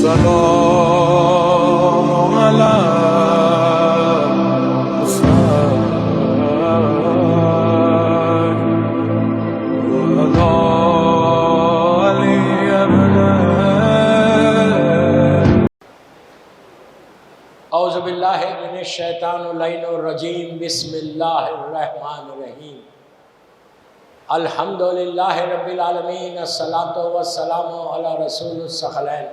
السلام على اعوذ باللہ من الشیطان اللعین الرجیم بسم اللہ الرحمن الرحیم الحمدللہ رب العالمین الصلاۃ والسلام علی رسول الثقلین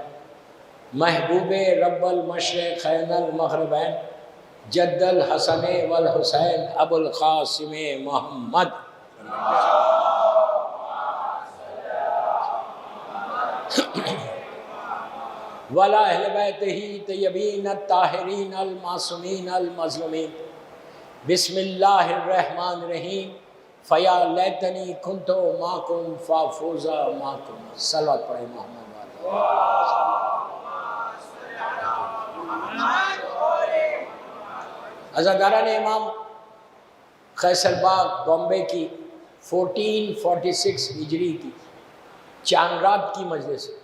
محبوب رب المشرقین المغربین جد الحسن والحسین ابو القاسم محمد وعلی اہل بیتہ طیبین الطاہرین المعصومین المظلومین بسم اللہ الرحمن الرحیم فیا لیتنی کنت معکم فافوز معکم صلوات پڑھیں محمد عزاداران امام قیصر باغ بامبے کی 1446 ہجری کی چاند رات کی مجلس ہے۔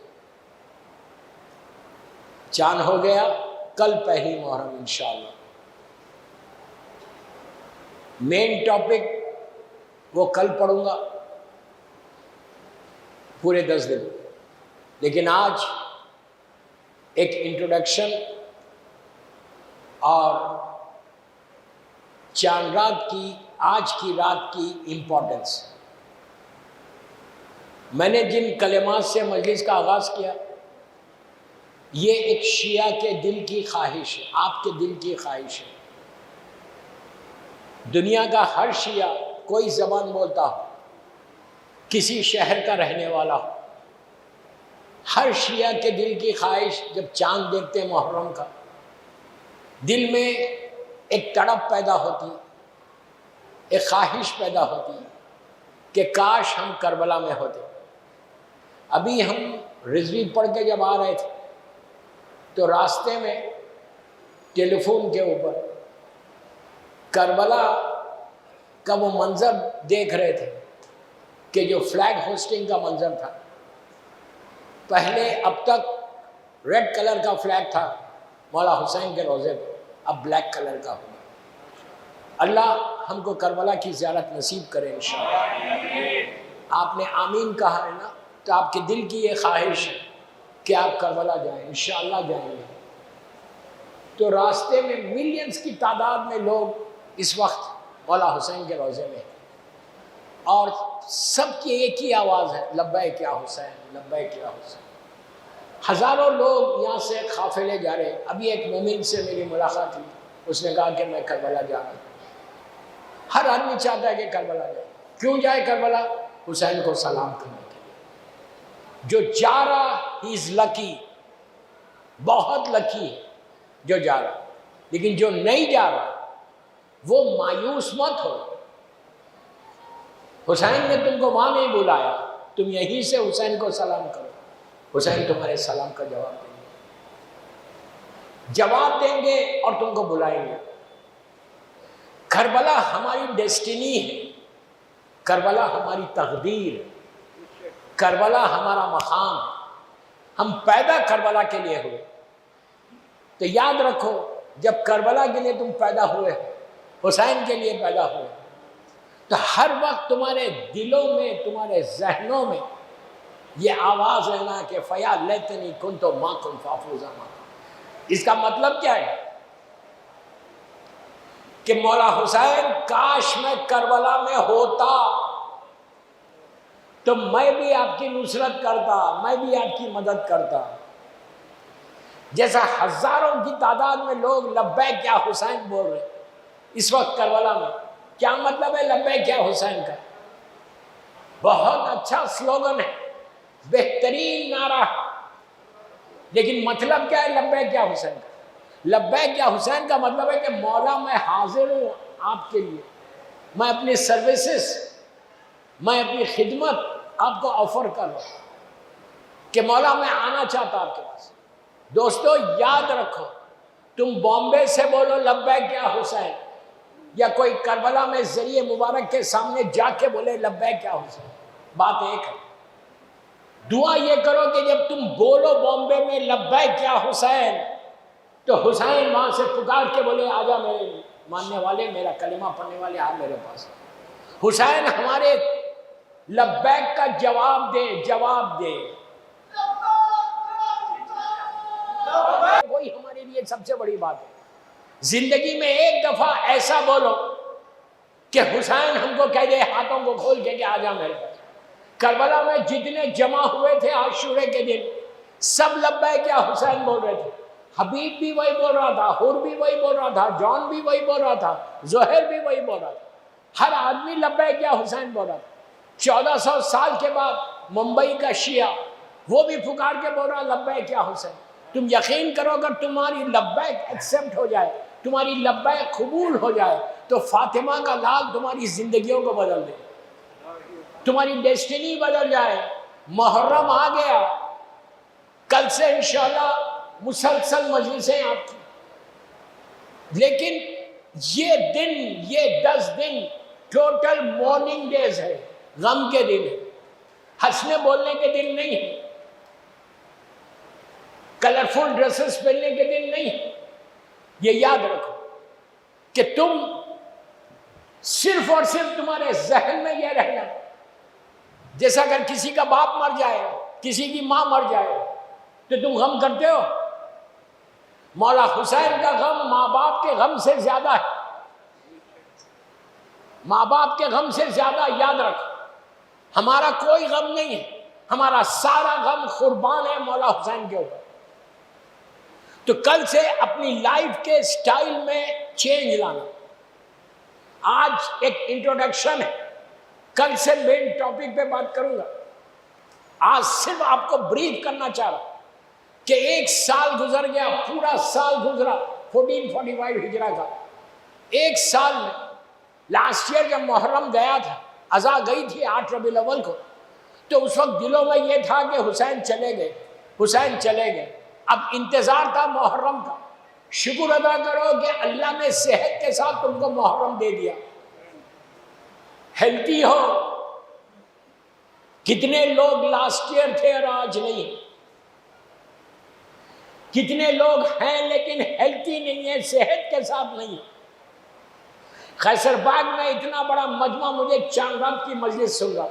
چاند ہو گیا کل پہلی محرم انشاءاللہ۔ مین ٹاپک وہ کل پڑھوں گا پورے 10 دن، لیکن آج ایک انٹروڈکشن اور چاند رات کی آج کی رات کی امپورٹنس۔ میں نے جن کلمات سے مجلس کا آغاز کیا، یہ ایک شیعہ کے دل کی خواہش ہے، آپ کے دل کی خواہش ہے۔ دنیا کا ہر شیعہ کوئی زبان بولتا ہو، کسی شہر کا رہنے والا ہو، ہر شیعہ کے دل کی خواہش جب چاند دیکھتے محرم کا، دل میں ایک تڑپ پیدا ہوتی، ایک خواہش پیدا ہوتی کہ کاش ہم کربلا میں ہوتے۔ ابھی ہم رضوی پڑھ کے جب آ رہے تھے تو راستے میں ٹیلی فون کے اوپر کربلا کا وہ منظر دیکھ رہے تھے کہ جو فلیگ ہوسٹنگ کا منظر تھا۔ پہلے اب تک ریڈ کلر کا فلیگ تھا مولا حسین کے روضے پہ، اب بلیک کلر کا ہوا۔ اللہ ہم کو کربلا کی زیارت نصیب کرے انشاءاللہ۔ آپ نے آمین کہا ہے نا، تو آپ کے دل کی یہ خواہش ہے کہ آپ کربلا جائیں، انشاءاللہ جائیں گے۔ تو راستے میں ملینز کی تعداد میں لوگ اس وقت مولا حسین کے روضے میں ہیں، اور سب کی ایک ہی آواز ہے، لبیک یا حسین، لبیک یا حسین۔ ہزاروں لوگ یہاں سے قافلے جا رہے ہیں۔ ابھی ایک مومن سے میری ملاقات ہوئی، اس نے کہا کہ میں کربلا جا رہا ہوں۔ ہر آدمی چاہتا ہے کہ کربلا جائے۔ کیوں جائے کربلا؟ حسین کو سلام کرنے کے لیے۔ جو جا رہا ہی از لکی، بہت لکی ہے جو جا رہا، لیکن جو نہیں جا رہا وہ مایوس مت ہو۔ حسین نے تم کو وہاں نہیں بلایا، تم یہیں سے حسین کو سلام کرو، حسین تمہارے سلام کا جواب دیں گے اور تم کو بلائیں گے۔ کربلا ہماری ڈیسٹینی ہے، کربلا ہماری تقدیر ہے، کربلا ہمارا مقام ہے۔ ہم پیدا کربلا کے لیے ہوئے، تو یاد رکھو جب کربلا کے لیے تم پیدا ہوئے، حسین کے لیے پیدا ہوئے، تو ہر وقت تمہارے دلوں میں، تمہارے ذہنوں میں یہ آواز رہنا کہ فیا لیتنی کنت معکم فافوز معکم۔ اس کا مطلب کیا ہے کہ مولا حسین کاش میں کربلا میں ہوتا تو میں بھی آپ کی نصرت کرتا، میں بھی آپ کی مدد کرتا۔ جیسا ہزاروں کی تعداد میں لوگ لبیک یا حسین بول رہے اس وقت کربلا میں، کیا مطلب ہے لبیک یا حسین کا؟ بہت اچھا سلوگن ہے، بہترین نعرہ، لیکن مطلب کیا ہے لبیک یا حسین کا؟ لبیک یا حسین کا مطلب ہے کہ مولا میں حاضر ہوں آپ کے لیے، میں اپنی سروسز، میں اپنی خدمت آپ کو آفر کر رہا ہوں کہ مولا میں آنا چاہتا آپ کے پاس۔ دوستو یاد رکھو، تم بامبے سے بولو لبیک یا حسین، یا کوئی کربلا میں ذریعہ مبارک کے سامنے جا کے بولے لبیک یا حسین، بات ایک ہے۔ دعا یہ کرو کہ جب تم بولو بامبے میں لبیک یا حسین، تو حسین وہاں سے پکار کے بولے آجا میرے ماننے والے، میرا کلمہ پڑھنے والے، آ میرے پاس۔ حسین ہمارے لبیک کا جواب دے، جواب دے۔ وہی ہمارے لیے سب سے بڑی بات ہے۔ زندگی میں ایک دفعہ ایسا بولو کہ حسین ہم کو کہہ دے ہاتھوں کو کھول کے کہ آجا میرے پاس۔ کربلا میں جتنے جمع ہوئے تھے عاشورے کے دن، سب لبیک یا حسین بول رہے تھے۔ حبیب بھی وہی بول رہا تھا، حور بھی وہی بول رہا تھا، جان بھی وہی بول رہا تھا، زہیر بھی وہی بول رہا تھا، ہر آدمی لبیک یا حسین بول رہا تھا۔ 1400 سال کے بعد ممبئی کا شیعہ وہ بھی پکار کے بول رہا لبیک یا حسین۔ تم یقین کرو اگر تمہاری لبیک ایکسپٹ ہو جائے، تمہاری لبیک قبول ہو جائے، تو فاطمہ کا لال تمہاری زندگیوں کو بدل دے، تمہاری ڈیسٹینی بدل جائے۔ محرم آ گیا، کل سے انشاءاللہ مسلسل مجلسیں آپ کی، لیکن یہ دن، یہ 10 دن ٹوٹل مورننگ ڈیز ہے، غم کے دن ہے، ہنسنے بولنے کے دن نہیں ہے، کلرفل ڈریسز پہننے کے دن نہیں ہے۔ یہ یاد رکھو کہ تم صرف اور صرف تمہارے ذہن میں یہ رہنا، جیسا اگر کسی کا باپ مر جائے، کسی کی ماں مر جائے تو تم غم کرتے ہو۔ مولا حسین کا غم ماں باپ کے غم سے زیادہ ہے، ماں باپ کے غم سے زیادہ۔ یاد رکھو ہمارا کوئی غم نہیں ہے، ہمارا سارا غم قربان ہے مولا حسین کے اوپر۔ تو کل سے اپنی لائف کے سٹائل میں چینج لانا۔ آج ایک انٹروڈکشن ہے، کل سے مین ٹاپک پہ بات کروں گا۔ آج صرف آپ کو بریف کرنا چاہ رہا کہ ایک سال گزر گیا، پورا سال گزرا 1445 ہجرہ کا۔ ایک سال میں لاسٹ ایئر جب محرم گیا تھا، اذا گئی تھی 8 ربیع الاول کو، تو اس وقت دلوں میں یہ تھا کہ حسین چلے گئے، حسین چلے گئے۔ اب انتظار تھا محرم کا۔ شکر ادا کرو کہ اللہ نے صحت کے ساتھ تم کو محرم دے دیا، ہیلتھی ہو۔ کتنے لوگ لاسٹ ایئر تھے اور آج نہیں، کتنے لوگ ہیں لیکن ہیلتھی نہیں ہیں، صحت کے ساتھ نہیں۔ خیسر باغ میں اتنا بڑا مجمع، مجھے چاند رات کی مجلس سن رہا۔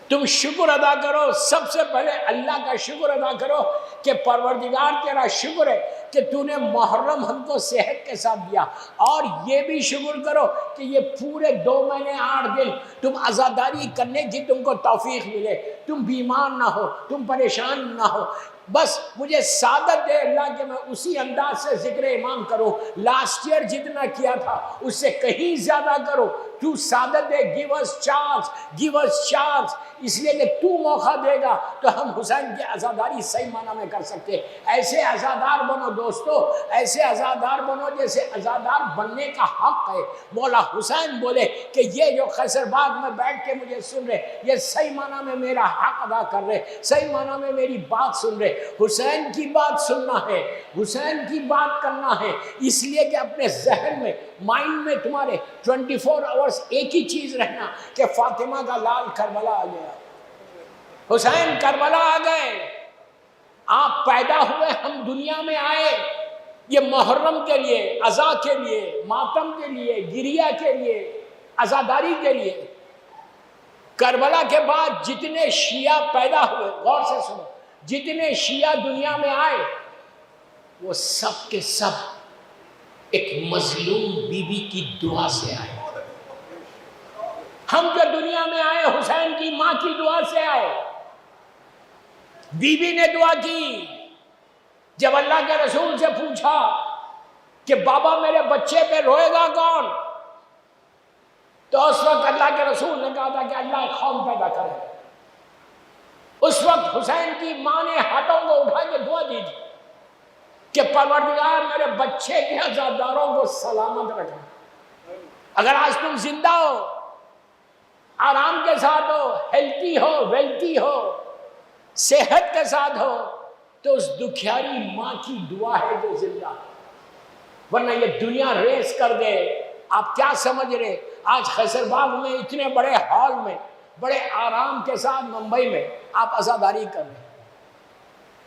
تم شکر ادا کرو، سب سے پہلے اللہ کا شکر ادا کرو کہ پروردگار تیرا شکر ہے کہ تو نے محرم ہم کو صحت کے ساتھ دیا، اور یہ بھی شکر کرو کہ یہ پورے 2 مہینے 8 دن تم عزاداری کرنے کی تم کو توفیق ملے، تم بیمار نہ ہو، تم پریشان نہ ہو۔ بس مجھے سعادت دے اللہ کہ میں اسی انداز سے ذکر امام کروں، لاسٹ ایئر جتنا کیا تھا اس سے کہیں زیادہ کرو۔ تو سعادت دے، give us chance, give us chance, اس لیے کہ تو موقع دے گا تو ہم حسین کی عزاداری صحیح معنی میں کر سکتے۔ ایسے عزادار بنو دوستو، ایسے عزادار بنو جیسے عزادار بننے کا حق ہے۔ مولا حسین بولے کہ یہ جو خیسر باغ میں بیٹھ کے مجھے سن رہے، یہ صحیح معنی میں میرا حق ادا کر رہے، صحیح معنی میں میری بات سن رہے۔ حسین کی بات سننا ہے، حسین کی بات کرنا ہے، اس لیے کہ اپنے ذہن میں، مائنڈ میں تمہارے 24 آورز ایک ہی چیز رہنا کہ فاطمہ کا لال کربلا آ گیا، حسین کربلا آ گئے۔ آپ پیدا ہوئے، ہم دنیا میں آئے، یہ محرم کے لیے، عزا کے لیے، ماتم کے لیے، گریہ کے لیے، عزاداری کے لیے۔ کربلا کے بعد جتنے شیعہ پیدا ہوئے، غور سے سنو، جتنے شیعہ دنیا میں آئے وہ سب کے سب ایک مظلوم بی بی کی دعا سے آئے۔ ہم جو دنیا میں آئے حسین کی ماں کی دعا سے آئے۔ بی بی نے دعا کی، جب اللہ کے رسول سے پوچھا کہ بابا میرے بچے پہ روئے گا کون، تو اس وقت اللہ کے رسول نے کہا تھا کہ اللہ ایک قوم پیدا کرے۔ اس وقت حسین کی ماں نے ہاتھوں کو اٹھا کے دعا دی تھی کہ پروردگار میرے بچے کے عزاداروں کو سلامت رکھنا۔ اگر آج تم زندہ ہو، آرام کے ساتھ ہو، ہیلتھی ہو، ویلتھی ہو، صحت کے ساتھ ہو، تو اس دکھیاری ماں کی دعا ہے جو زندہ، ورنہ یہ دنیا ریس کر دے۔ آپ کیا سمجھ رہے؟ آج خیسر باغ میں اتنے بڑے ہال میں بڑے آرام کے ساتھ ممبئی میں آپ عزاداری کر رہے ہیں،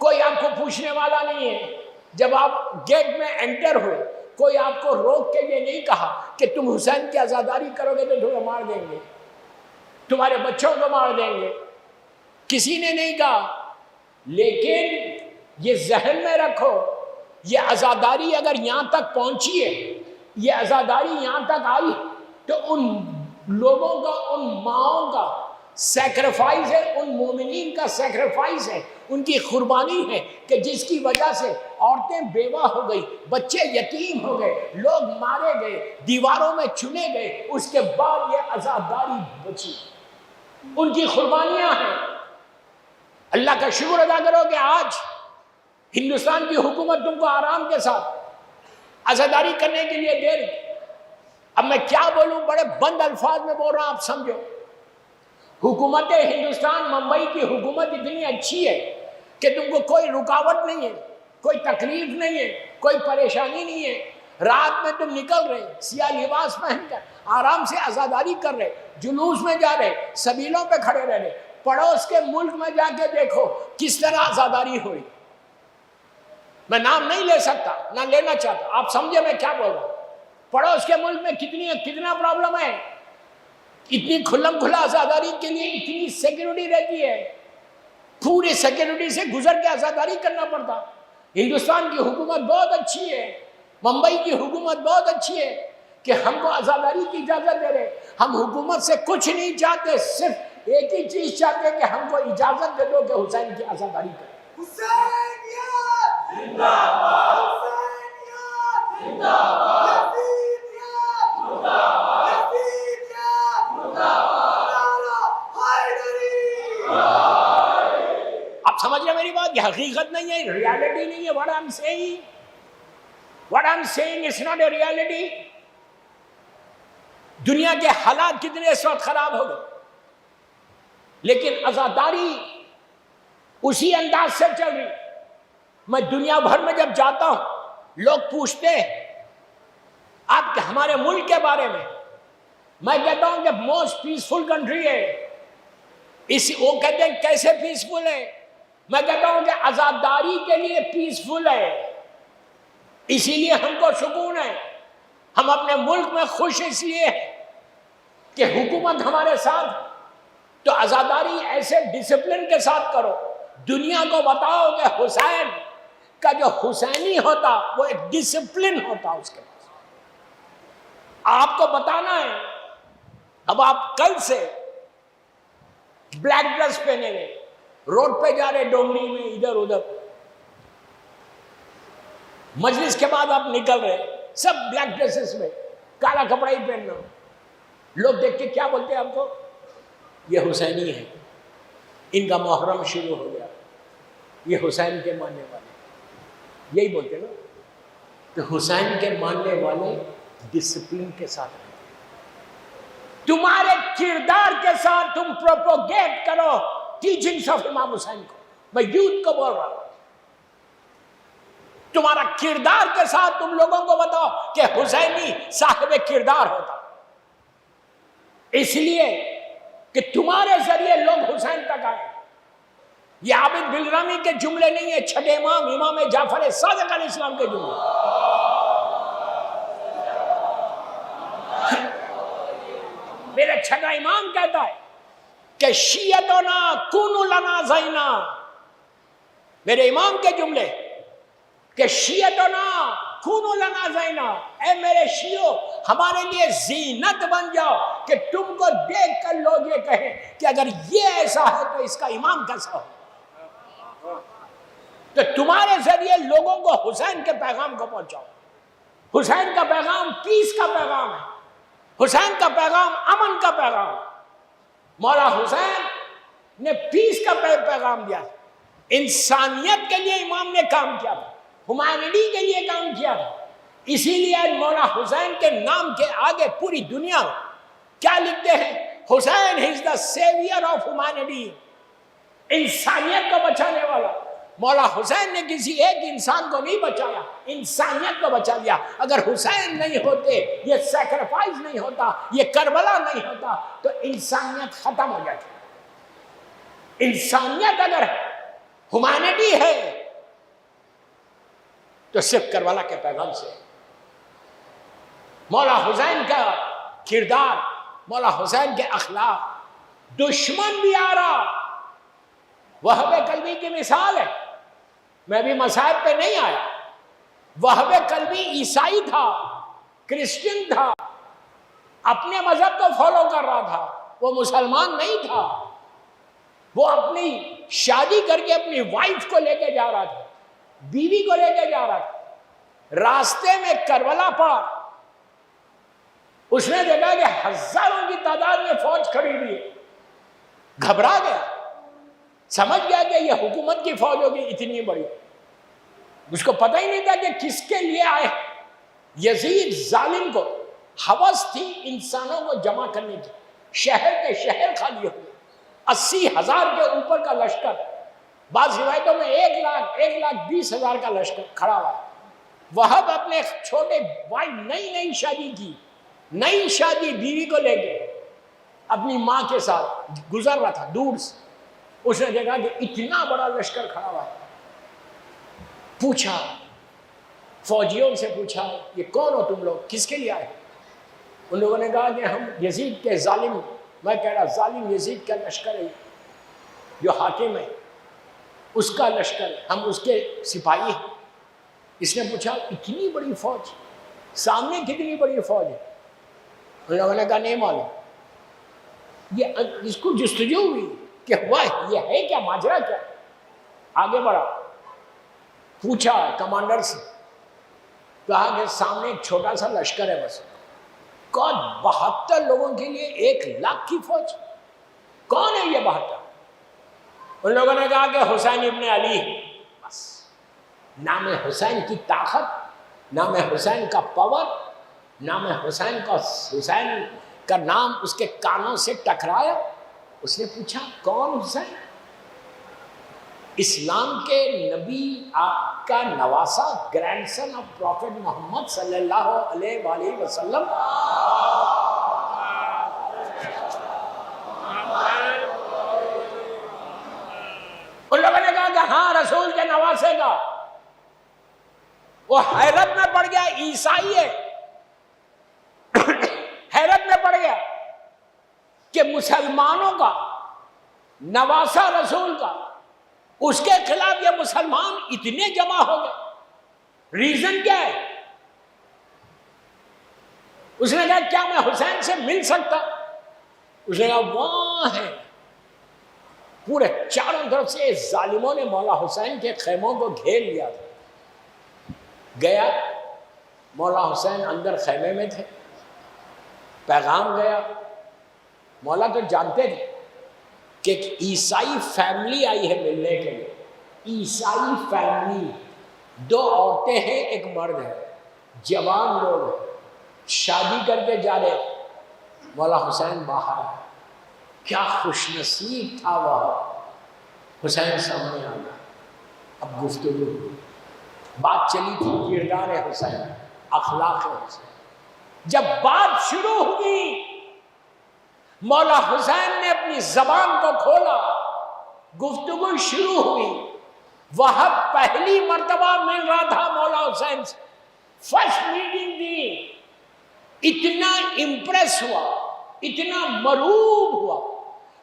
کوئی آپ کو پوچھنے والا نہیں ہے. جب آپ گیٹ میں انٹر ہوئے کوئی آپ کو روک کے یہ نہیں کہا کہ تم حسین کی عزاداری کرو گے تو تمہیں مار دیں گے، تمہارے بچوں کو مار دیں گے، کسی نے نہیں کہا. لیکن یہ ذہن میں رکھو، یہ عزاداری اگر یہاں تک پہنچی ہے، یہ عزاداری یہاں تک آئی تو ان لوگوں کا، ان ماؤں کا سیکریفائز ہے، ان مومنین کا سیکریفائز ہے، ان کی قربانی ہے کہ جس کی وجہ سے عورتیں بیوہ ہو گئی، بچے یتیم ہو گئے، لوگ مارے گئے، دیواروں میں چنے گئے، اس کے بعد یہ عزاداری بچی. ان کی قربانیاں ہیں. اللہ کا شکر ادا کرو کہ آج ہندوستان کی حکومت تم کو آرام کے ساتھ عزاداری کرنے کے لیے دے رہی. اب میں کیا بولوں، بڑے بند الفاظ میں بول رہا ہوں، آپ سمجھو. حکومت ہندوستان، ممبئی کی حکومت اتنی اچھی ہے کہ تم کو کوئی رکاوٹ نہیں ہے، کوئی تکلیف نہیں ہے، کوئی پریشانی نہیں ہے. رات میں تم نکل رہے سیاہ لباس پہن کر آرام سے عزاداری کر رہے، جلوس میں جا رہے، سبیلوں پہ کھڑے رہ رہے. پڑوس کے ملک میں جا کے دیکھو کس طرح عزاداری ہوئی. میں نام نہیں لے سکتا، نہ لینا چاہتا، آپ سمجھے میں کیا بول رہا ہوں. پڑوس کے ملک میں کتنا پرابلم ہے. اتنی کھلم کھلا عزاداری کے لیے اتنی سیکیورٹی رہتی ہے، پوری سیکیورٹی سے گزر کے عزاداری کرنا پڑتا. ہندوستان کی حکومت بہت اچھی ہے، ممبئی کی حکومت بہت اچھی ہے کہ ہم کو عزاداری کی اجازت دے رہے. ہم حکومت سے کچھ نہیں چاہتے، صرف ایک ہی چیز چاہتے ہیں کہ ہم کو اجازت دے دو کہ حسین کی عزاداری کریں. حسینیت زندہ باد، حسینیت زندہ باد، یزیدیت زندہ باد، یزیدیت زندہ باد، نعرہ حیدری. آپ سمجھ رہے میری بات؟ یہ حقیقت نہیں ہے، ریالٹی نہیں ہے. What I'm saying is not a reality. دنیا کے حالات کتنے اس وقت خراب ہو گئے، لیکن عزاداری اسی انداز سے چل رہی. میں دنیا بھر میں جب جاتا ہوں لوگ پوچھتے ہیں آپ ہمارے ملک کے بارے میں، میں کہتا ہوں کہ موسٹ پیسفل کنٹری ہے. وہ کہتے ہیں کیسے پیسفل ہے؟ میں کہتا ہوں کہ عزاداری کے لیے پیسفل ہے، اسی لیے ہم کو سکون ہے. ہم اپنے ملک میں خوش اس لیے ہیں کہ حکومت ہمارے ساتھ. تو عزاداری ایسے ڈسپلن کے ساتھ کرو، دنیا کو بتاؤ کہ حسین کا جو حسینی ہوتا وہ ایک ڈسپلن ہوتا اس کے پاس. آپ کو بتانا ہے. اب آپ کل سے بلیک ڈریس پہنے ہوئے روڈ پہ جا رہے، ڈونگری میں ادھر ادھر، مجلس کے بعد آپ نکل رہے سب بلیک ڈریسز میں، کالا کپڑا ہی پہننا. لوگ دیکھ کے کیا بولتے ہیں آپ کو؟ یہ حسینی ہے، ان کا محرم شروع ہو گیا، یہ حسین کے ماننے والے. یہی بولتے نا کہ حسین کے ماننے والے ڈسپلن کے ساتھ رہتے. تمہارے کردار کے ساتھ تم پروپوگیٹ کرو ٹیچنگز آف امام حسین کو. میں یوتھ کو بول رہا ہوں، تمہارا کردار کے ساتھ تم لوگوں کو بتاؤ کہ حسینی صاحب کردار ہوتا، اس لیے کہ تمہارے ذریعے لوگ حسین تک آئے. یہ عابد بلرامی کے جملے نہیں ہیں، چھٹے امام امام جعفر صادق علیہ السلام کے جملے. میرا چھٹا امام کہتا ہے کہ شیعتنا کونوا لنا زینا. میرے امام کے جملے کہ شیعتنا کونوا لنا زینا، اے میرے شیعو ہمارے لیے زینت بن جاؤ کہ تم کو دیکھ کر لوگ یہ کہیں کہ اگر یہ ایسا ہے تو اس کا امام کیسا ہو. تو تمہارے ذریعے لوگوں کو حسین کے پیغام کو پہنچاؤ. حسین کا پیغام پیس کا پیغام ہے، حسین کا پیغام امن کا پیغام. مولا حسین نے پیس کا پیغام دیا، انسانیت کے لیے امام نے کام کیا تھا، ہیومینٹی کے لیے کام کیا تھا. اسی لیے مولا حسین کے نام کے آگے پوری دنیا کیا لکھتے ہیں؟ حسین از دا سیویئر آف ہیومینٹی، انسانیت کو بچانے والا. مولا حسین نے کسی ایک انسان کو نہیں بچایا، انسانیت کو بچا لیا۔ اگر حسین نہیں ہوتے، یہ سیکریفائز نہیں ہوتا، یہ کربلا نہیں ہوتا، تو انسانیت ختم ہو جاتی۔ انسانیت اگر ہیومینٹی ہے تو صرف کربلا کے پیغام سے۔ مولا حسین کا کردار، مولا حسین کے اخلاق، دشمن بھی آ رہا، وہب قلبی کی مثال ہے۔ میں بھی مصائب پہ نہیں آیا، وہب قلبی عیسائی تھا، کرسچن تھا، اپنے مذہب کو فالو کر رہا تھا، وہ مسلمان نہیں تھا۔ وہ اپنی شادی کر کے اپنی وائف کو لے کے جا رہا تھا، بیوی کو لے کے جا رہا تھا، راستے میں کربلا پڑا، اس نے دیکھا کہ ہزاروں کی تعداد میں فوج کھڑی ہوئی ہے، گھبرا گیا، سمجھ گیا کہ یہ حکومت کی فوج ہوگی اتنی بڑی، اس کو پتہ ہی نہیں تھا کہ کس کے لیے آئے۔ یزید ظالم کو ہوس تھی انسانوں کو جمع کرنے کی، شہر کے شہر خالی ہو گئے، 80,000 کے اوپر کا لشکر، بعض روایتوں میں 1,20,000 کا لشکر کھڑا ہوا۔ وہب اپنے چھوٹے بھائی نئی شادی کی، نئی شادی بیوی کو لے کے اپنی ماں کے ساتھ گزر رہا تھا دور سے، اس نے دیکھا کہ اتنا بڑا لشکر کھڑا ہوا ہے، پوچھا فوجیوں سے، پوچھا یہ کون ہو تم لوگ، کس کے لیے آئے؟ ان لوگوں نے کہا کہ ہم یزید کے ظالم، میں کہہ رہا ظالم یزید کا لشکر ہے جو حاکم ہے، اس کا لشکر ہے، ہم اس کے سپاہی ہیں۔ اس نے پوچھا اتنی بڑی فوج، سامنے کتنی بڑی فوج ہے؟ ان لوگوں نے کہا نہیں معلوم۔ یہ اس کو جستجو ہوئی کہ ہوا یہ ہے کیا، ماجرا کیا؟ آگے بڑھا، پوچھا کمانڈر سے، کہا کہ سامنے ایک چھوٹا سا لشکر ہے بس۔ کون؟ 72 لوگوں کے لیے 1,00,000 کی فوج؟ کون ہے یہ 72؟ ان لوگوں نے کہا کہ حسین ابن علی ہے۔ بس نام حسین کی طاقت، نام حسین کا پاور، نام حسین کا نام اس کے کانوں سے ٹکرایا۔ اس نے پوچھا کون حسین؟ اسلام کے نبی آپ کا نواسا، گرینڈ سن آف پروفٹ محمد صلی اللہ علیہ وآلہ وسلم۔ ان لوگوں نے کہا کہ ہاں رسول کے نواسے کا۔ وہ حیرت میں پڑ گیا، عیسائی ہے، حیرت میں پڑ گیا کہ مسلمانوں کا نواسا رسول کا، اس کے خلاف یہ مسلمان اتنے جمع ہو گئے، ریزن کیا ہے؟ اس نے کہا کیا میں حسین سے مل سکتا؟ اس نے کہا وہاں ہے۔ پورے چاروں طرف سے ظالموں نے مولا حسین کے خیموں کو گھیر لیا تھا۔ گیا، مولا حسین اندر خیمے میں تھے، پیغام گیا۔ مولا تو جانتے تھے کہ ایک عیسائی فیملی آئی ہے ملنے کے لیے، عیسائی فیملی، 2 عورتیں ہیں، ایک مرد ہے، جوان لوگ ہیں، شادی کر کے جا رہے۔ مولا حسین باہر ہے، کیا خوش نصیب تھا وہ۔ حسین سامنے آ گیا، اب گفتگو ہوئی، بات چلی تھی کردار حسین، اخلاق حسین۔ جب بات شروع ہوئی، مولا حسین نے اپنی زبان کو کھولا، گفتگو شروع ہوئی۔ وہب پہلی مرتبہ مل رہا تھا مولا حسین سے، فرسٹ میٹنگ تھی، اتنا امپریس ہوا، اتنا مرعوب ہوا،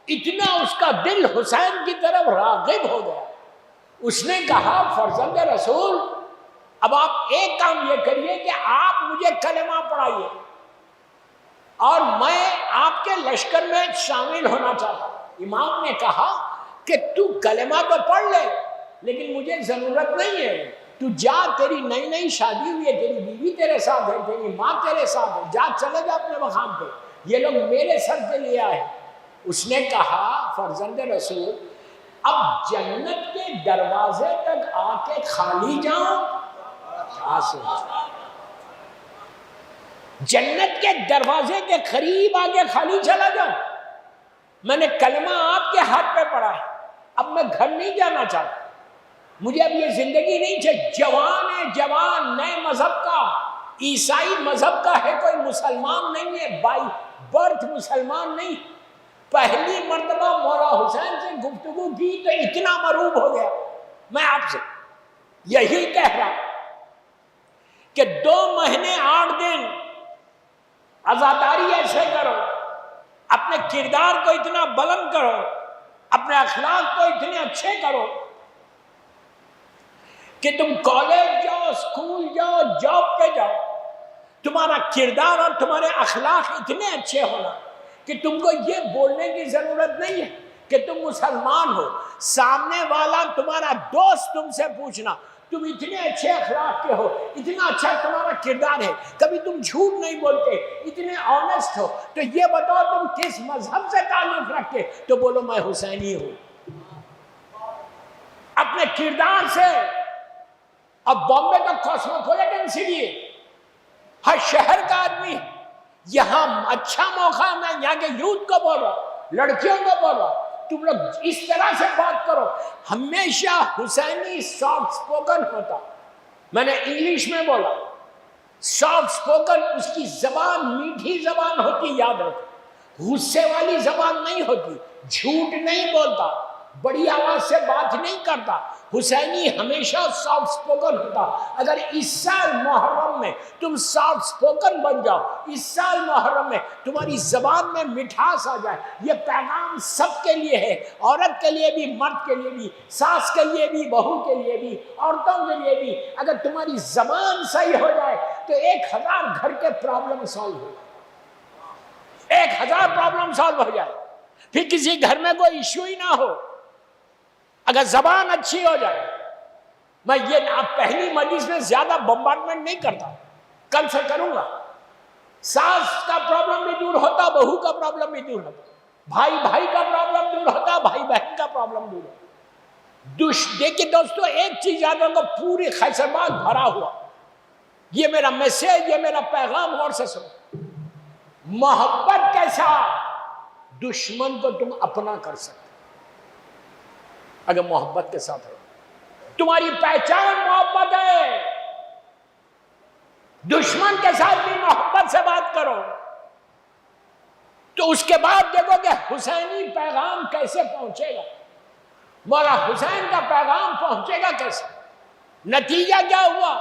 اتنا اس کا دل حسین کی طرف راغب ہو گیا۔ اس نے کہا فرزند رسول اب آپ ایک کام یہ کریے کہ آپ مجھے کلمہ پڑھائیے، اور میں آپ کے لشکر میں شامل ہونا چاہتا ہوں۔ امام نے کہا کہ تو کلمہ تو پڑھ لے، لیکن مجھے ضرورت نہیں ہے، تو جا، تیری نئی شادی ہوئی ہے، تیری بیوی تیرے ساتھ ہے، تیری ماں تیرے ساتھ ہے، جا چلے جا اپنے مقام پہ، یہ لوگ میرے سر پہ لے آئے۔ اس نے کہا فرزند رسول اب جنت کے دروازے تک آ کے خالی جاؤں؟ جنت کے دروازے کے قریب آگے خالی چلا جاؤں؟ میں نے کلمہ آپ کے ہاتھ پہ پڑھا ہے، اب میں گھر نہیں جانا چاہتا۔ مجھے اب یہ زندگی نہیں چاہیے. جوان ہے جوان نئے مذہب کا, عیسائی مذہب کا ہے, کوئی مسلمان نہیں ہے, بائی برتھ مسلمان نہیں. پہلی مرتبہ مولا حسین سے گفتگو کی تو اتنا مروب ہو گیا. میں آپ سے یہی کہہ رہا کہ 2 مہینے 8 دن عزاداری ایسے کرو, اپنے کردار کو اتنا بلند کرو, اپنے اخلاق کو اتنے اچھے کرو کہ تم کالج جاؤ, اسکول جاؤ, جاب پہ جاؤ, تمہارا کردار اور تمہارے اخلاق اتنے اچھے ہونا کہ تم کو یہ بولنے کی ضرورت نہیں ہے کہ تم مسلمان ہو. سامنے والا تمہارا دوست تم سے پوچھنا تم اتنے اچھے اخلاق کے ہو, اتنا اچھا تمہارا کردار ہے, کبھی تم جھوٹ نہیں بولتے, اتنے آنیسٹ ہو, تو یہ بتاؤ تم کس مذہب سے تعلق رکھتے؟ تو بولو میں حسینی ہوں. اپنے کردار سے. اب بامبے کا کاسموپولیٹن سٹی ہے, ہر شہر کا آدمی ہے, یہاں اچھا موقع ہے. میں یہاں کے یوتھ کو بول رہا ہوں, لڑکیوں کو بول رہا ہوں, تم لوگ اس طرح سے بات کرو. ہمیشہ حسینی سافٹ سپوکن ہوتا. میں نے انگلش میں بولا سافٹ سپوکن, اس کی زبان میٹھی زبان ہوتی, یاد رکھو. غصے والی زبان نہیں ہوتی, جھوٹ نہیں بولتا, بڑی آواز سے بات نہیں کرتا. حسینی ہمیشہ سافٹ سپوکن ہوتا. اگر اس سال محرم میں تم سافٹ سپوکن بن جاؤ, اس سال محرم میں تمہاری زبان میں مٹھاس آ جائے, یہ پیغام سب کے لیے ہے, عورت کے لیے بھی, مرد کے لیے بھی, ساس کے لیے بھی, بہو کے لیے بھی, عورتوں کے لیے بھی. اگر تمہاری زبان صحیح ہو جائے تو 1000 گھر کے پرابلم سالو ہو جائے, 1000 پرابلم سالو ہو جائے. پھر کسی گھر میں کوئی ایشو ہی نہ ہو اگر زبان اچھی ہو جائے. میں یہ آپ پہلی مجلس میں زیادہ بمبارڈمنٹ نہیں کرتا, کل سے کروں گا. ساس کا پرابلم بھی دور ہوتا, بہو کا پرابلم بھی دور ہوتا, بھائی بھائی کا پرابلم دور ہوتا, بھائی بہن کا پرابلم دور ہوتا. دیکھیے دوستو, ایک چیز یاد رکھو, پوری خیسرباد بھرا ہوا. یہ میرا میسج, یہ میرا پیغام غور سے سنو. محبت کے ساتھ دشمن کو تم اپنا کر سکتے اگر محبت کے ساتھ ہو. تمہاری پہچان محبت ہے. دشمن کے ساتھ بھی محبت سے بات کرو تو اس کے بعد دیکھو کہ حسینی پیغام کیسے پہنچے گا, مولا حسین کا پیغام پہنچے گا کیسے. نتیجہ کیا ہوا؟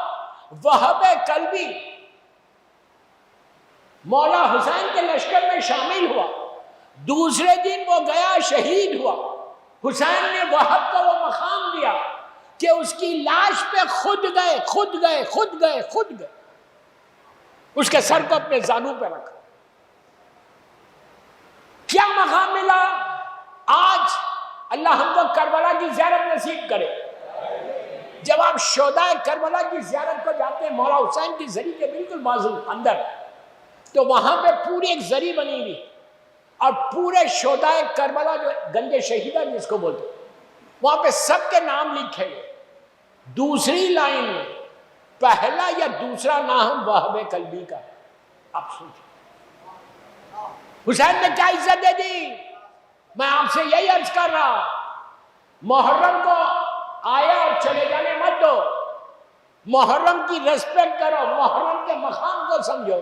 وہب قلبی مولا حسین کے لشکر میں شامل ہوا. دوسرے دن وہ گیا, شہید ہوا. حسین نے وہب کو وہ مقام دیا کہ اس کی لاش پہ خود گئے. اس کے سر کو اپنے زانوں پہ رکھا. کیا مقام ملا؟ آج اللہ ہم کو کربلا کی زیارت نصیب کرے. جب آپ شہدائے کربلا کی زیارت کو جاتے ہیں, مولا حسین کی زری کے بالکل بازو اندر, تو وہاں پہ پوری ایک زری بنی ہوئی اور پورے شہدائے کربلا جو گنج شہیدہ جس کو بولتے, وہاں پہ سب کے نام لکھے گئے. دوسری لائن میں پہلا یا دوسرا نام وہب قلبی کا. آپ سوچیں حسین نے کیا عزت دے دی. میں آپ سے یہی عرض کر رہا, محرم کو آیا اور چلے جانے مت دو. محرم کی ریسپیکٹ کرو, محرم کے مقام کو سمجھو,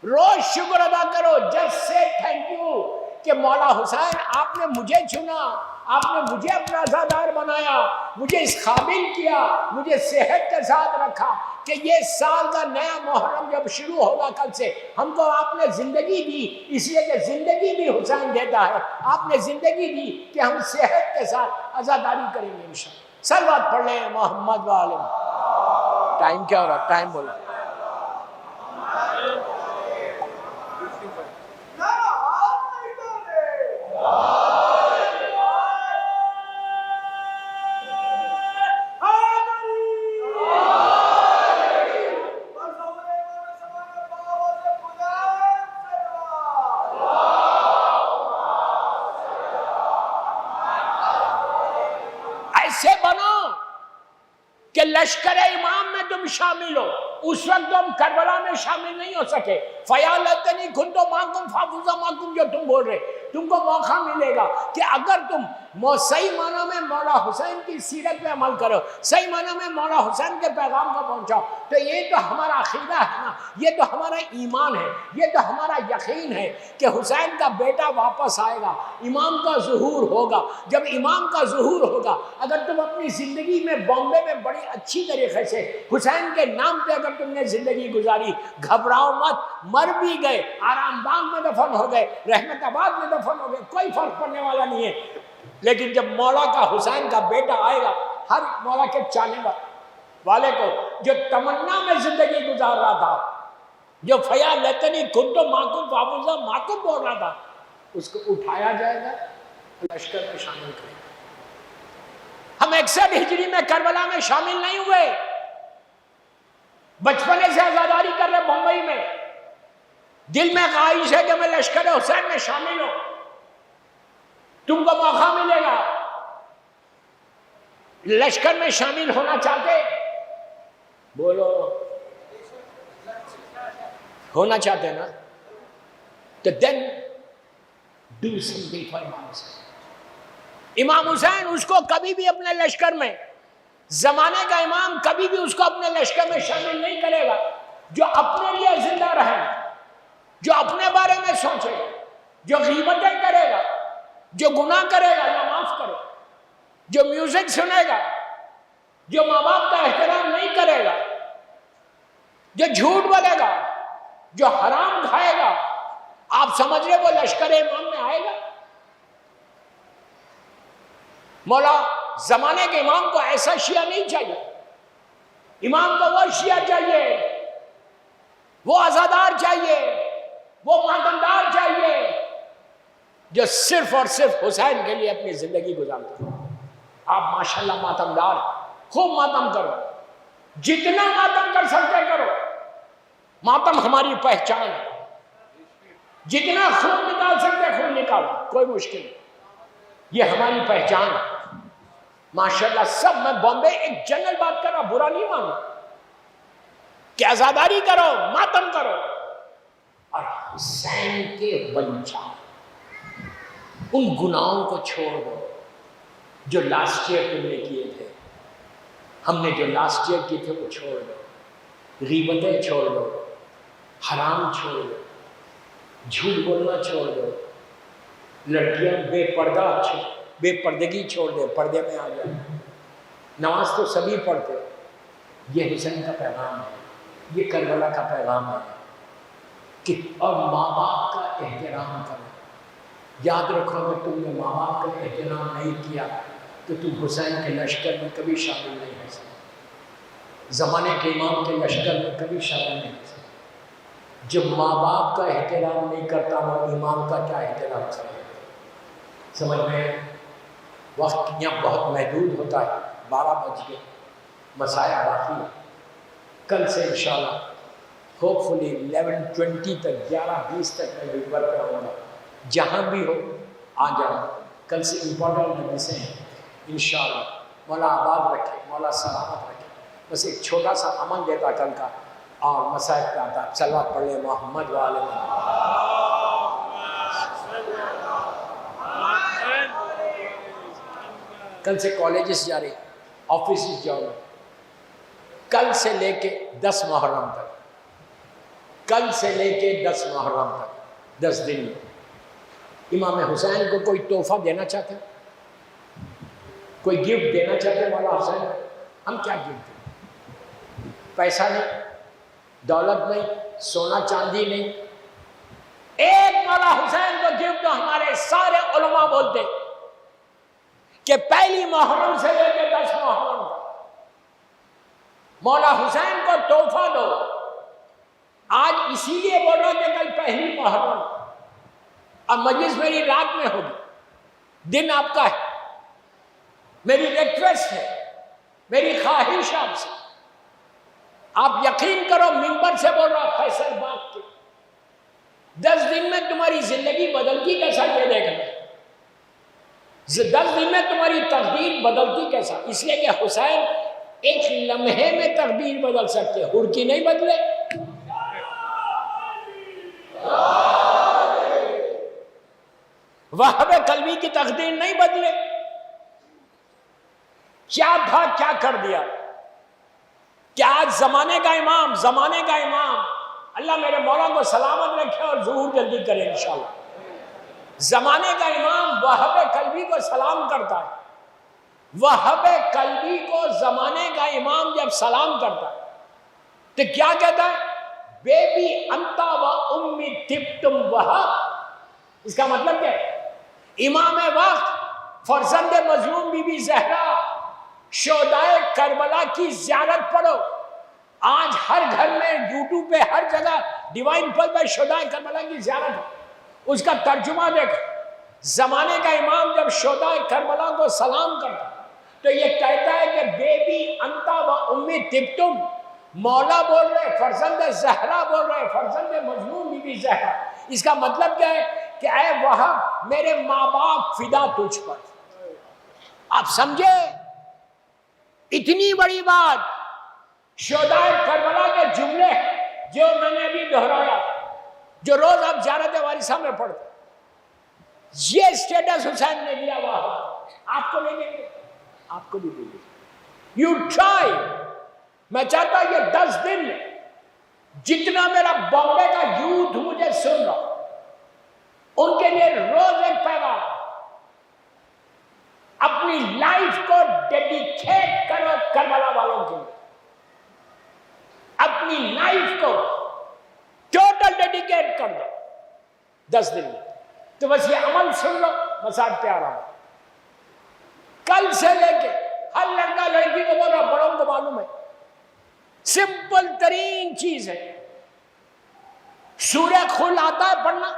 روز شکر ادا کرو. جسٹ سے تھینک یو کہ مولا حسین آپ نے مجھے چنا, آپ نے مجھے اپنا عزادار بنایا, مجھے اس قابل کیا, مجھے صحت کے ساتھ رکھا کہ یہ سال کا نیا محرم جب شروع ہوگا کل سے, ہم کو آپ نے زندگی دی, اس لیے کہ زندگی بھی حسین دیتا ہے. آپ نے زندگی دی کہ ہم صحت کے ساتھ عزاداری کریں گے انشاءاللہ. صلوات پڑھ لیں محمد والے. ٹائم کیا ہو رہا؟ ٹائم بولا. کہ لشکر امام میں تم شامل ہو. اس وقت تم کربلا میں شامل نہیں ہو سکے. فیالتنی کنتو معکم فافوزا معکم جو تم بول رہے, تم کو موقع ملے گا کہ اگر تم صحیح معنوں میں مولا حسین کی سیرت پہ عمل کرو، صحیح معنوں میں مولا حسین کے پیغام کو پہنچاؤ، تو یہ تو ہمارا عقیدہ ہے نا، یہ تو ہمارا ایمان ہے، یہ تو ہمارا یقین ہے کہ حسین کا بیٹا واپس آئے گا، امام کا ظہور ہوگا۔ جب امام کا ظہور ہوگا، اگر تم اپنی زندگی میں بامبے میں بڑی اچھی طریقے سے حسین کے نام پہ اگر تم نے زندگی گزاری، گھبراؤ مت، مر بھی گئے، آرام باغ میں دفن ہو گئے، رحمت آباد میں دفن ہو گئے، کوئی فرق پڑنے والا نہیں ہے۔ لیکن جب مولا کا حسین کا بیٹا آئے گا، ہر مولا کے چاہنے والے کو جو تمنا میں زندگی گزار رہا تھا، جو فیا لیتنی کنت معکم فافوزا معکم بول رہا تھا، اس کو اٹھایا جائے گا، لشکر میں شامل کرے گا۔ ہم 61 ہجری میں کربلا میں شامل نہیں ہوئے، بچپنے سے آزاداری کر رہے بمبئی میں، دل میں خواہش ہے کہ میں لشکر حسین میں شامل ہوں، تم کو موقع ملے گا۔ لشکر میں شامل ہونا چاہتے؟ بولو، ہونا چاہتے نا؟ تو then do something for Imam Hussain۔ امام حسین اس کو کبھی بھی اپنے لشکر میں، زمانے کا امام کبھی بھی اس کو اپنے لشکر میں شامل نہیں کرے گا۔ جو اپنے لیے زندہ رہے، جو اپنے بارے میں سوچے، جو غیبتیں کرے گا، جو گناہ کرے گا یا معاف کرے، جو میوزک سنے گا، جو ماں باپ کا احترام نہیں کرے گا، جو جھوٹ بولے گا، جو حرام کھائے گا، آپ سمجھ رہے وہ لشکر امام میں آئے گا؟ مولا زمانے کے امام کو ایسا شیعہ نہیں چاہیے، امام کو وہ شیعہ چاہیے، وہ عزادار چاہیے، وہ ماتمدار چاہیے جو صرف اور صرف حسین کے لیے اپنی زندگی گزارتا۔ آپ ماشاءاللہ ماتمدار، خوب ماتم کرو، جتنا ماتم کر سکتے کرو، ماتم ہماری پہچان ہے، جتنا خون نکال سکتے خون نکالو، کوئی مشکل نہیں، یہ ہماری پہچان ہے۔ ماشاءاللہ سب، میں بامبے ایک جنرل بات کر رہا، برا نہیں مانا کہ عزاداری کرو، ماتم کرو، اور حسین کے بن جاؤ، ان گناہوں کو چھوڑ دو جو لاسٹ ایئر تم نے کیے تھے، ہم نے جو لاسٹ ایئر کیے تھے وہ چھوڑ دو، غیبتیں چھوڑ دو، حرام چھوڑ دو، جھوٹ بولنا چھوڑ دو، لڑکیاں بے پردگی چھوڑ دے، پردے میں آ جائے، نماز تو سبھی پڑھتے، یہ حسین کا پیغام ہے، یہ کربلا کا پیغام ہے کہ اور ماں باپ کا احترام کرو۔ یاد رکھو کہ تم نے ماں باپ کا احترام نہیں کیا تو تم حسین کے لشکر میں کبھی شامل نہیں ہو سکتے، زمانے کے امام کے لشکر میں کبھی شامل نہیں ہو سکتے۔ جب ماں باپ کا احترام نہیں کرتا وہ امام کا کیا احترام کرے؟ سمجھ میں؟ وقت یہاں بہت محدود ہوتا ہے، 12 بج گئے، مسائل باقی ہے۔ کل سے انشاءاللہ ہوپ فلی 11:20 تک، 11:20 تک میں ممبر پہ آؤں گا، جہاں بھی ہو آ جاؤ۔ کل سے امپورٹنٹ حدیثیں ہیں انشاءاللہ۔ مولا آباد رکھے، مولا سلامت رکھے۔ بس ایک چھوٹا سا امن دیتا کل کا، اور مسائل پہ آتا، صلوات پڑھ لیں محمد وآل محمد۔ کل سے کالجز جا رہے، آفیسز جاؤ، کل سے لے کے 10 محرم تک، کل سے لے کے 10 محرم تک، 10 دن میں امام حسین کو کوئی تحفہ دینا چاہتے ہیں، کوئی گفٹ دینا چاہتے ہیں مولا حسین؟ ہم کیا گفٹ دیں؟ پیسہ نہیں، دولت نہیں، سونا چاندی نہیں، ایک مولا حسین کو گفٹ دو۔ ہمارے سارے علماء بولتے کہ پہلی محرم سے لے کے 10 محرم تک مولا حسین کو تحفہ دو۔ آج اسی لیے بول رہا کہ کل پہلی محرم، اب مجلس میری رات میں ہوگی، دن آپ کا ہے، میری ریکویسٹ ہے، میری خواہش آپ سے، آپ یقین کرو ممبر سے بول رہا فیصل باغ کے، 10 دن میں تمہاری زندگی بدلتی کیسا یہ دیکھنا، 10 دن میں تمہاری تقدیر بدلتی کیسا، اس لیے کہ حسین ایک لمحے میں تقدیر بدل سکتے، حر کی نہیں بدلے۔ وہاب قلبی کی تقدیر نہیں بدلے، کیا تھا کیا کر دیا. کیا آج زمانے کا امام اللہ میرے مولا کو سلامت رکھے اور ظہور جلدی کرے انشاءاللہ. زمانے کا امام وہب قلبی کو سلام کرتا ہے. وہب قلبی کو زمانے کا امام جب سلام کرتا ہے تو کیا کہتا ہے؟ بیبی انتا و امی تبتم وہب. اس کا مطلب کیا ہے؟ امام وقت فرزند مظلوم بی بی زہرا شہدائے کربلا کی زیارت پڑھو. آج ہر گھر میں یوٹیوب پہ ہر جگہ ڈیوائن پل پہ شہدائے کربلا کی زیارت ہے. اس کا ترجمہ دیکھو. زمانے کا امام جب شہدائے کربلا کو سلام کرتا تو یہ کہتا ہے کہ بیبی انتا و امی تبتم. مولا بول رہے، فرزند زہرا بول رہے، فرزند مظلوم بی بی زہرا. اس کا مطلب کیا ہے کہ اے وہب میرے ماں باپ فدا تجھ پر. آپ سمجھے اتنی بڑی بات. شہدائے کربلا کے جملے جو میں نے ابھی دہرایا، جو روز آپ زیارت وارثہ میں پڑھتے، یہ اسٹیٹس حسین نے دیا. وہاں آپ کو نہیں دیں گے، آپ کو بھی دیں گے. You try. میں چاہتا ہوں یہ 10 دن جتنا میرا بامبے کا یوتھ مجھے سن رہا ان کے لیے روز ایک پیغام. اپنی لائف کو ڈیڈیکیٹ کرو کربلا والوں کے لیے. اپنی لائف کو ٹوٹل ڈیڈیکیٹ کر دو 10 دن میں. تو بس یہ عمل سن لو، مساج پہ آ رہا ہوں. کل سے لے کے ہر لڑکا لڑکی کو بول رہا، بڑوں کو معلوم ہے، سمپل ترین چیز ہے. سورہ خل آتا ہے پڑھنا؟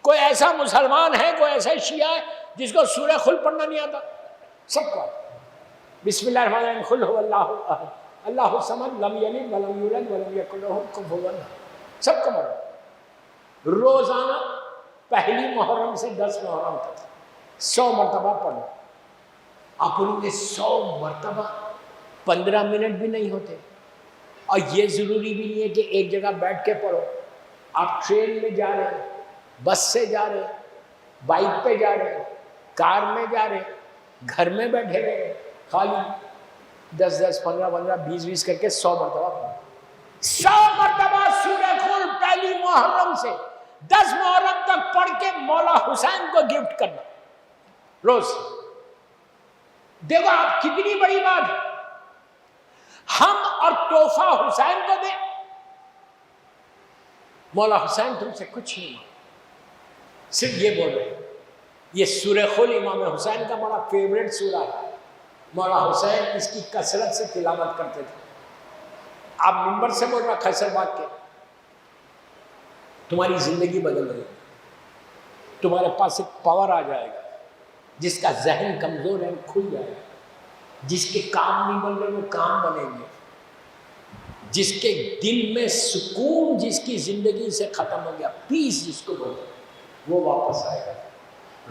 کوئی ایسا مسلمان ہے، کوئی ایسا شیعہ ہے جس کو سورہ خل پڑھنا نہیں آتا؟ سب کو آتا. بسم اللہ الرحمن الرحیم. قل هو اللہ احد اللہ الصمد لم یلد ولم یولد ولم یکن لہ کفوا احد. سب کو پڑھو. روزانہ پہلی محرم سے 10 محرم تک 100 مرتبہ پڑھو. آپ پڑھیں گے 100 مرتبہ 15 منٹ بھی نہیں ہوتے. اور یہ ضروری بھی نہیں ہے کہ ایک جگہ بیٹھ کے پڑھو. آپ ٹرین میں جا رہے ہیں، بس سے جا رہے ہیں، بائک پہ جا رہے ہیں، کار میں جا رہے ہیں، گھر میں بیٹھے رہے ہیں، خالی 10 15 20 کر کے 100 مرتبہ پڑھو. 100 مرتبہ سورہ خل پہلی محرم سے 10 محرم تک پڑھ کے مولا حسین کو گفٹ کرنا روز. دیکھو آپ کتنی بڑی بات ہے. ہم اور تحفہ حسین کو دیں. مولا حسین تم سے کچھ نہیں مانگا، صرف یہ بول رہے ہیں. یہ سورہ خل امام حسین کا بڑا فیوریٹ سورہ ہے. مولا حسین اس کی کثرت سے تلاوت کرتے تھے. آپ منبر سے بول رہا خیصر باغ کے، تمہاری زندگی بدل گئی. تمہارے پاس ایک پاور آ جائے گا. جس کا ذہن کمزور ہے وہ کھل جائے گا. جس کے کام نہیں بن رہے وہ کام بنیں گے. جس کے دل میں سکون جس کی زندگی سے ختم ہو گیا، پیس جس کو بولتے ہیں، وہ واپس آئے گا.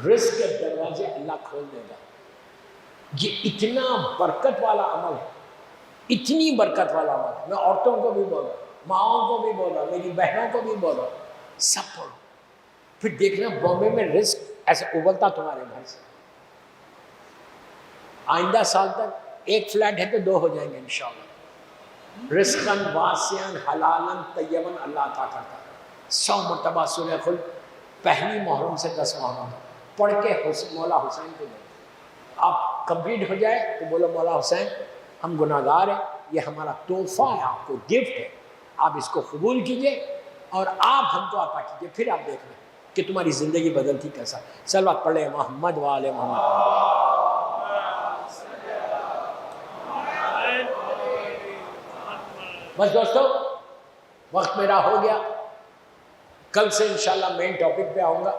رزق کے دروازے اللہ کھول دے گا. یہ اتنا برکت والا عمل ہے، اتنی برکت والا عمل ہے. میں عورتوں کو بھی بول رہا ہوں، ماؤں کو بھی بول رہا ہوں، میری بہنوں کو بھی بول رہا ہوں، سب پڑھو. پھر دیکھنا بامبے میں رزق ایسے ابلتا تمہارے گھر سے. آئندہ سال تک 1 فلیٹ ہے تو 2 ہو جائیں گے انشاءاللہ. رزقاً واسعاً حلالً طیباً اللہ عطا کرتا ہے. 100 مرتبہ سورہ خل پہلی محرم سے 10 محرم پڑھ کے مولا حسین کو دیں. آپ کمپلیٹ ہو جائے تو بولو مولا حسین ہم گناہ گار ہیں، یہ ہمارا تحفہ ہے، آپ کو گفٹ ہے، آپ اس کو قبول کیجئے اور آپ ہم کو عطا کیجئے. پھر آپ دیکھ لیں کہ تمہاری زندگی بدلتی کیسا. صلوات پڑھ لیں محمد و آل محمد. بس دوستو وقت میرا ہو گیا. کل سے انشاءاللہ مین ٹاپک پہ آؤں گا.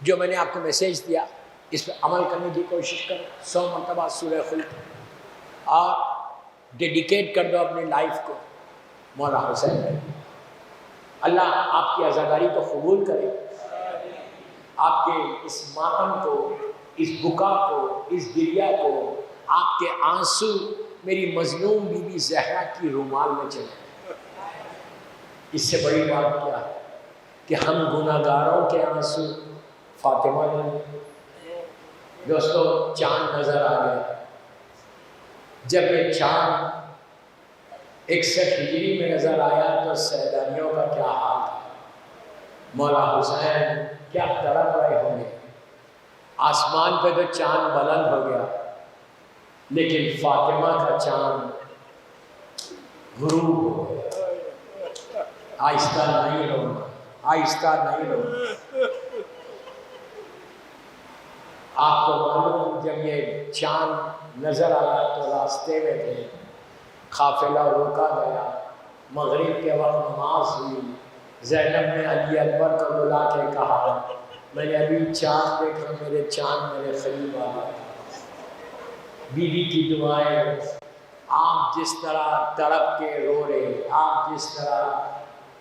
جو میں نے آپ کو میسیج دیا اس پہ عمل کرنے کی کوشش کریں. 100 مرتبہ سورہ خل آپ ڈیڈیکیٹ کر دو اپنی لائف کو مولا حسین میں. اللہ آپ کی عزاداری کو قبول کرے. آپ کے اس ماتم کو، اس بکا کو، اس گریہ کو، آپ کے آنسو میری مظلوم بی بی زہرا کی رومال میں چلے. اس سے بڑی بات کیا ہے کہ ہم گناہ گاروں کے آنسو فاطمہ نے. دوستو چاند نظر آ گیا. جب یہ چاند 61 ہجری میں نظر آیا تو سیدانیوں کا کیا حال تھا. مولا حسین کیا تڑپ رہے ہوں گے. آسمان پہ تو چاند بلند ہو گیا لیکن فاطمہ کا چاند غروب ہو گیا. آہستہ نہیں رونا، آہستہ نہیں رونا. آپ کو معلوم جب یہ چاند نظر آیا تو راستے میں تھے، قافلہ روکا گیا، مغرب کے وقت نماز ہوئی. زینب نے علی اکبر کو بلا کے کہا میں نے ابھی چاند دیکھا، میرے چاند میرے قریب آ گیا. بیوی کی دعائیں، آپ جس طرح تڑپ کے رو رہے، آپ جس طرح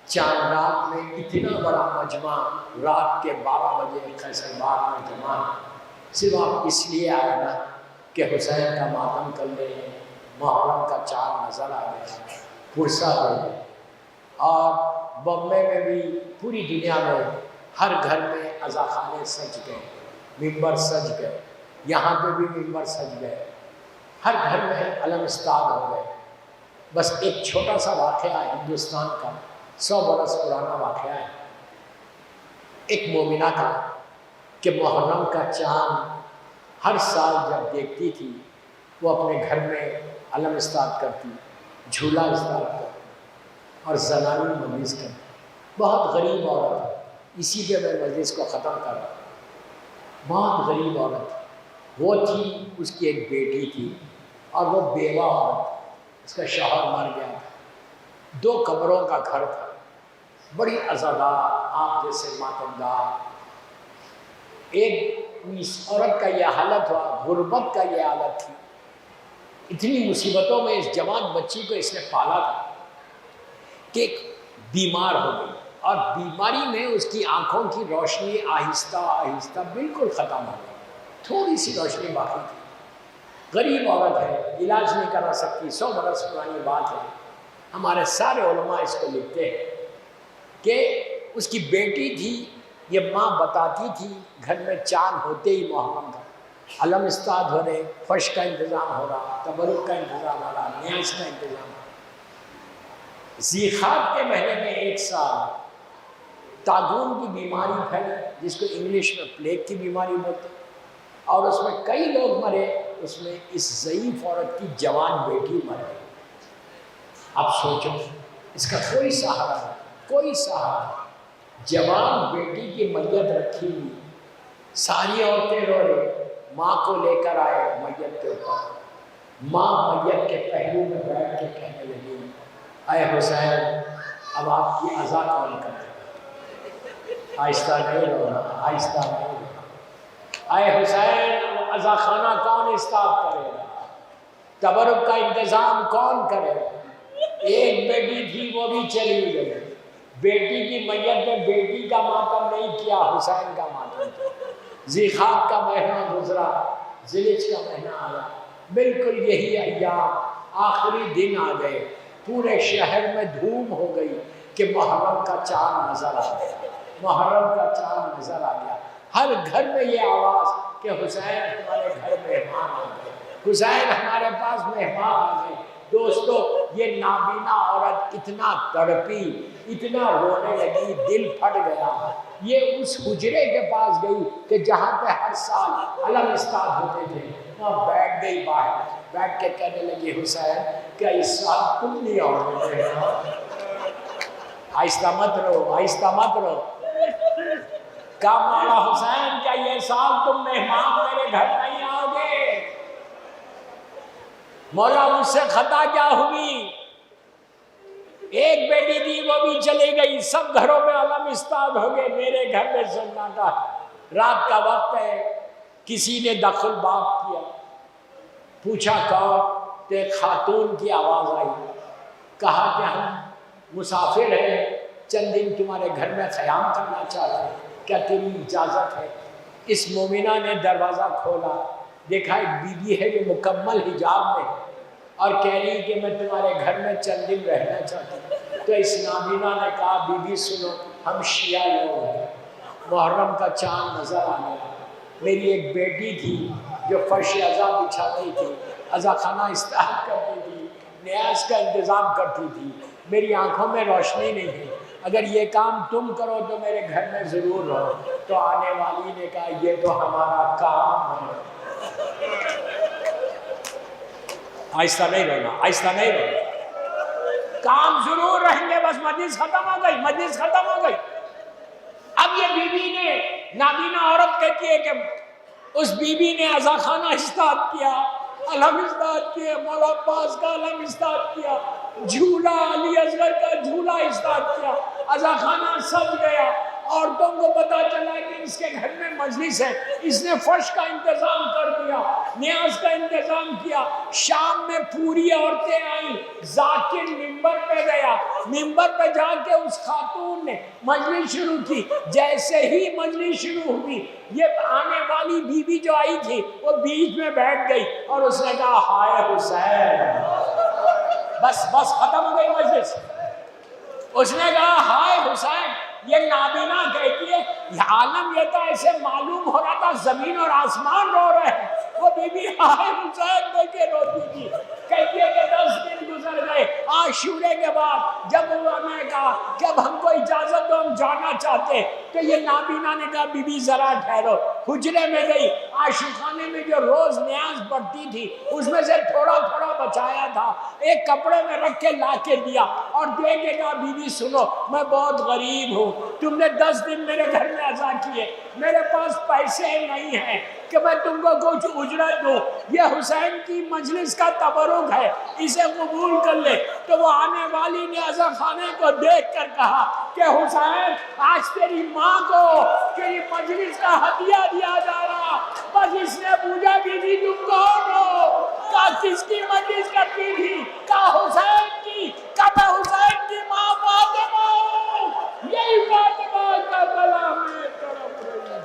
چاند رات میں اتنا بڑا مجمع رات کے 12 بجے قیصر باغ میں جمع، صرف آپ اس لیے آئے نا کہ حسین کا ماتم کر لیں، محرم کا چاند نظر آ گیا، فرصت ہو گئی. اور بمبے میں بھی پوری دنیا میں ہر گھر میں عزا خانے سج گئے، ممبر سج گئے، یہاں پہ بھی ممبر سج گئے، ہر گھر میں علم استاد ہو گئے. بس ایک چھوٹا سا واقعہ ہندوستان کا 100 برس پرانا واقعہ ہے. ایک مومنہ کا کہ محرم کا چاند ہر سال جب دیکھتی تھی وہ اپنے گھر میں علم استاد کرتی، جھولا استاد کرتی اور زنانی مجلس کرتی. بہت غریب عورت ہے، اسی پہ میں مجلس کو ختم کر رہا ہوں. بہت غریب عورت وہ تھی، اس کی ایک بیٹی تھی اور وہ بیوہ عورت، اس کا شوہر مر گیا تھا. 2 کمروں کا گھر تھا، بڑی عزادار، آپ جیسے ماتمدار. اس عورت کا یہ حالت ہوا، غربت کا یہ حالت تھی. اتنی مصیبتوں میں اس جوان بچی کو اس نے پالا تھا کہ بیمار ہو گئی اور بیماری میں اس کی آنکھوں کی روشنی آہستہ آہستہ بالکل ختم ہو گئی. تھوڑی سی روشنی باقی تھی. غریب عورت ہے، علاج نہیں کرا سکتی، 100 برس پرانی بات ہے. ہمارے سارے علماء اس کو لکھتے ہیں کہ اس کی بیٹی تھی. یہ ماں بتاتی تھی گھر میں چاند ہوتے ہی محرم کا علم استاد ہو رہے، فرش کا انتظام ہو رہا، تبرک کا انتظام ہو رہا، نیاز کا انتظام ہو رہا. ذیقات کے مہینے میں ایک سال طاعون کی بیماری پھیلی جس کو انگلش میں پلیگ کی بیماری بولتے ہیں، اور اس میں کئی لوگ مرے. اس میں اس ضعیف عورت کی جوان بیٹی مر گئی. اب سوچو اس کا کوئی سہارا نہیں، کوئی سہارا نہیں. جوان بیٹی کی میت رکھی ہوئی، ساری عورتیں رو رہی. ماں کو لے کر آئے میت کے اوپر. ماں میت کے پہلو میں بیٹھ کے کہنے لگی اے حسین اب آپ کی عزا کون کرے گا؟ آہستہ نہیں رونا، آہستہ نہیں رونا. اے حسین اب عزا خانہ کون استعمال کرے گا؟ تبرک کا انتظام کون کرے گا؟ ایک بیٹی تھی وہ بھی چلی گئی. بیٹی کی میت میں بیٹی کا ماتم نہیں کیا، حسین کا ماتم کیا. ذیقات کا مہینہ گزرا، ذیلحج کا مہینہ آیا، بالکل یہی ایام آخری دن آ گئے. پورے شہر میں دھوم ہو گئی کہ محرم کا چاند نظر آ گیا، محرم کا چاند نظر آ گیا. ہر گھر میں یہ آواز کہ حسین ہمارے گھر مہمان آ گئے، حسین ہمارے پاس مہمان آ گئے. دوستو یہ نابینا عورت اتنا تڑپی، اتنا رونے لگی، دل پھٹ گیا. یہ اس حجرے کے پاس گئی کہ جہاں پہ ہر سال علم استعمال ہوتے تھے، وہاں بیٹھ گئی. باہر بیٹھ کے کہنے لگی حسین کیا اس سال تم نہیں آؤ گے؟ آہستہ مت رو، آہستہ مت رو. کہا مولا حسین کیا یہ سال تم مہمان میرے گھر نہیں آؤ گے؟ مولا مجھ سے خطا کیا ہوئی؟ ایک بیٹی تھی وہ بھی چلی گئی، سب گھروں میں علم استعمال ہو گئے، میرے گھر میں سناٹا. رات کا وقت ہے، کسی نے دخل باب کیا، پوچھا کون؟ تو ایک خاتون کی آواز آئی. کہا کہ ہم مسافر ہیں، چند دن تمہارے گھر میں قیام کرنا چاہتے ہیں، کیا تیری اجازت ہے؟ اس مومنہ نے دروازہ کھولا، دیکھا ایک بیوی ہے جو مکمل حجاب میں ہے اور کہہ رہی کہ میں تمہارے گھر میں چند دن رہنا چاہتی ہوں. تو اس نابینا نے کہا بی بی سنو، ہم شیعہ لوگ ہیں، محرم کا چاند نظر آ گیا، میری ایک بیٹی تھی جو فرش عزا بچھاتی تھی، عزا خانہ استعمال کرتی تھی، نیاز کا انتظام کرتی تھی، میری آنکھوں میں روشنی نہیں ہے، اگر یہ کام تم کرو تو میرے گھر میں ضرور رہو۔ تو آنے والی نے کہا یہ تو ہمارا کام ہے۔ آہستہ نہیں رونا، آہستہ نہیں رونا، کام ضرور رہیں گے، بس مجلس ختم ہو گئی، مجلس ختم ہو گئی۔ اب یہ بی بی نے، نابینا عورت کہتی ہے کہ اس بی بی نے عزا خانہ استاد کیا، علم استاد کیا، مولا عباس کا علم استاد کیا، جھولا علی اصغر کا جھولا استاد کیا، عزا خانہ سج گیا، عورتوں کو پتا چلا کہ اس کے گھر میں مجلس ہے، اس نے فرش کا انتظام کر دیا، نیاز کا انتظام کیا۔ شام میں پوری عورتیں آئیں، ذاکر ممبر پہ گیا، ممبر پہ جا کے اس خاتون نے مجلس شروع کی۔ جیسے ہی مجلس شروع ہوئی، یہ آنے والی بی بی جو آئی تھی وہ بیچ میں بیٹھ گئی اور اس نے کہا ہائے حسین، بس بس ختم ہو گئی مجلس۔ اس نے کہا ہائے حسین، یہ نابینا کہتی ہے عالم یہ تو ایسے معلوم ہو رہا تھا زمین اور آسمان رو رہے ہیں، وہ بی بی ہائے حسین کہہ کے روتی تھی، کہتی ہے کہ 10 دن گزر گئے، عاشورے کے بعد جب انہوں نے کہا کہ اب ہم کو اجازت دو ہم جانا چاہتے، تو یہ نابینا نے کہا بی بی ذرا ٹھہرو، حجرے میں گئی، عاشقانے میں جو روز نیاز بڑھتی تھی اس میں سے تھوڑا تھوڑا بچایا تھا، ایک کپڑے میں رکھ کے لا کے دیا اور دے کے کہا بی بی سنو میں بہت غریب ہوں، تم نے 10 دن میرے گھر میں عزا کیے، میرے پاس پیسے نہیں ہیں کہ میں تم کو کچھ اجرت دوں، یہ حسین کی مجلس کا تبرک ہے، اسے قبول کر لے۔ تو وہ آنے والی نے عزا خانے کو دیکھ کر کہا کہ حسین آج تیری ماں کو تیری مجلس کا ہدیہ دیا جا رہا، بس اس نے پوچھا بی بی تم کون ہو؟ کہا کس کی مجلس کرتی تھی؟ کہا حسین کی۔ کہا میں حسین کی ماں فاطمہ ہوں، یہی فاطمہ کا گلا میں تڑپ رہی۔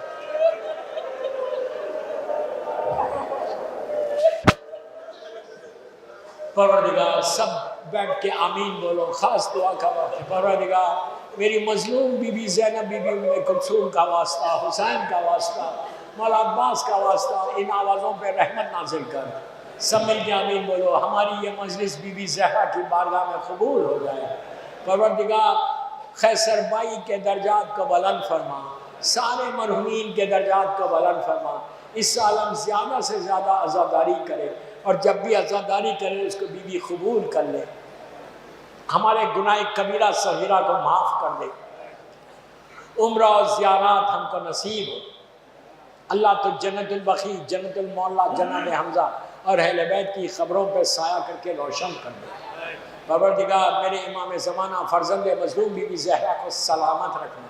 پروردگار سب بیٹھ کے آمین بولو، خاص دعا کا وقت۔ پروردگار میری مظلوم بی بی زینب بی بی ام کلثوم کا واسطہ، حسین کا واسطہ، مولا عباس کا واسطہ، ان آوازوں پہ رحمت نازل کر۔ سب مل کے آمین بولو، ہماری یہ مجلس بی بی زہرا کی بارگاہ میں قبول ہو جائے۔ پروردگار خیسر بائی کے درجات کو بلند فرما، سارے مرحومین کے درجات کو بلند فرما، اس عالم زیادہ سے زیادہ عزاداری کرے، اور جب بھی عزاداری کرے اس کو بی بی قبول کر لے، ہمارے گناہ کبیرہ صغیرہ کو معاف کر دے، عمرہ و زیارات ہم کو نصیب ہو۔ اللہ تو جنت البقیع، جنت المعلا، جنت حمزہ اور اہل بیت کی خبروں پہ سایہ کر کے روشن کر دے۔ پروردگار میرے امام زمانہ فرزند مظلوم بی بی زہرا کو سلامت رکھنا،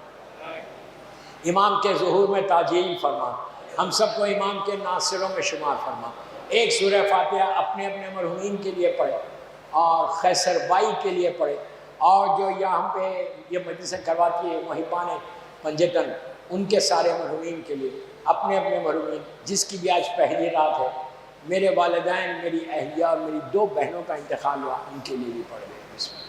امام کے ظہور میں تعجیل فرما، ہم سب کو امام کے ناصروں میں شمار فرما۔ ایک سورہ فاتحہ اپنے اپنے مرحومین کے لیے پڑھے اور خیسر بائی کے لیے پڑھے، اور جو یہاں پہ یہ مجلسیں کرواتی ہے محبان پنجتن، ان کے سارے مرحومین کے لیے، اپنے اپنے مرحومین، جس کی بھی آج پہلی رات ہے، میرے والدین، میری اہلیہ اور میری 2 بہنوں کا انتقال ہوا، ان کے لیے بھی پڑھ دیں۔ بسم اللہ۔